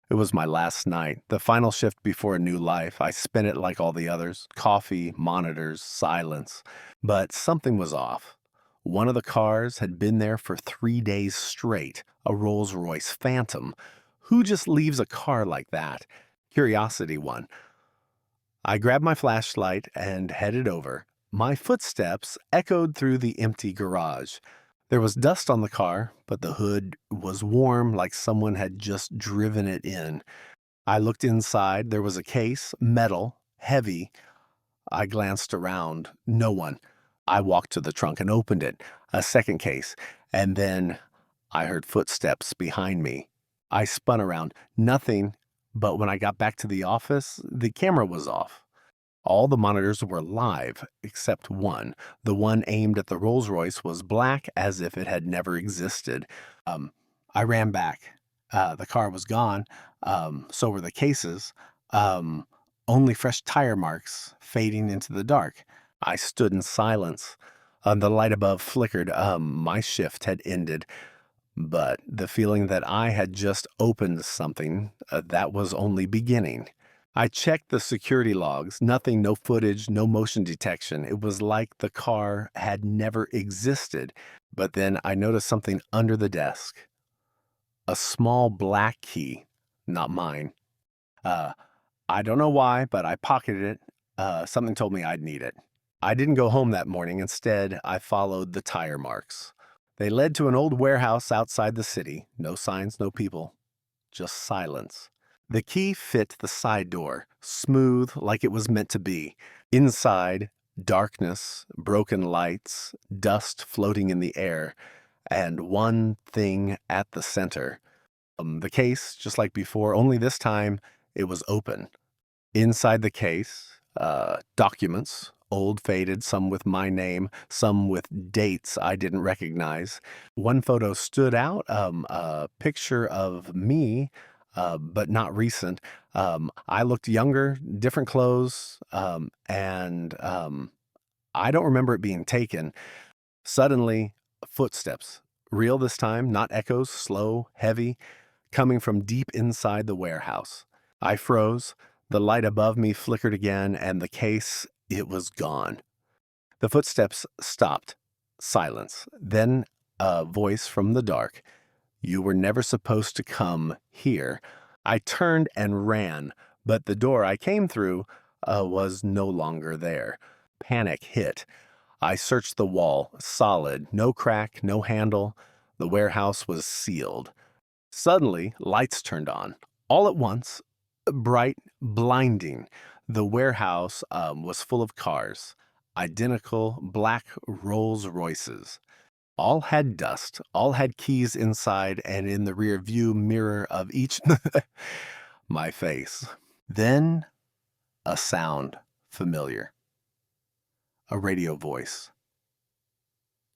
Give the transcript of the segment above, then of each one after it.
It was my last night, the final shift before a new life. I spent it like all the others: coffee, monitors, silence. But something was off. One of the cars had been there for 3 days straight, a Rolls Royce Phantom. Who just leaves a car like that? Curiosity won. I grabbed my flashlight and headed over. My footsteps echoed through the empty garage. There was dust on the car, but the hood was warm like someone had just driven it in. I looked inside. There was a case, metal, heavy. I glanced around. No one. I walked to the trunk and opened it. A second case. And then I heard footsteps behind me. I spun around. Nothing. But when I got back to the office, the camera was off. All the monitors were live except one. The one aimed at the Rolls Royce was black as if it had never existed. Um, I ran back. The car was gone. So were the cases. Um, Only fresh tire marks fading into the dark. I stood in silence. The light above flickered. My shift had ended. But the feeling that I had just opened something, that was only beginning. I checked the security logs. Nothing, no footage, no motion detection. It was like the car had never existed. But then I noticed something under the desk. A small black key, not mine. Uh, I don't know why, but I pocketed it. Something told me I'd need it. I didn't go home that morning. Instead, I followed the tire marks. They led to an old warehouse outside the city. No signs, no people, just silence. The key fit the side door, smooth like it was meant to be. Inside, darkness, broken lights, dust floating in the air, and one thing at the center. The case, just like before, only this time it was open. Inside the case, documents, old, faded, some with my name, some with dates I didn't recognize. One photo stood out, a picture of me, but not recent. I looked younger, different clothes, and I don't remember it being taken. Suddenly, footsteps, real this time, not echoes, slow, heavy, coming from deep inside the warehouse. I froze. The light above me flickered again, and the case, it was gone. The footsteps stopped. Silence. Then a voice from the dark. You were never supposed to come here. I turned and ran, but the door I came through was no longer there. Panic hit. I searched the wall, solid, no crack, no handle. The warehouse was sealed. Suddenly, lights turned on. All at once, bright, blinding. The warehouse was full of cars, identical black Rolls Royces. All had dust, all had keys inside, and in the rear view mirror of each, my face. Then a sound familiar, a radio voice.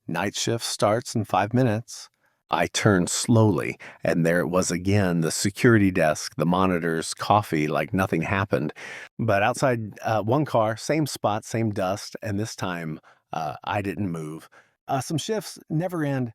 Night shift starts in 5 minutes. I turned slowly, and there it was again, the security desk, the monitors, coffee, like nothing happened. But outside, one car, same spot, same dust, and this time I didn't move. Some shifts never end.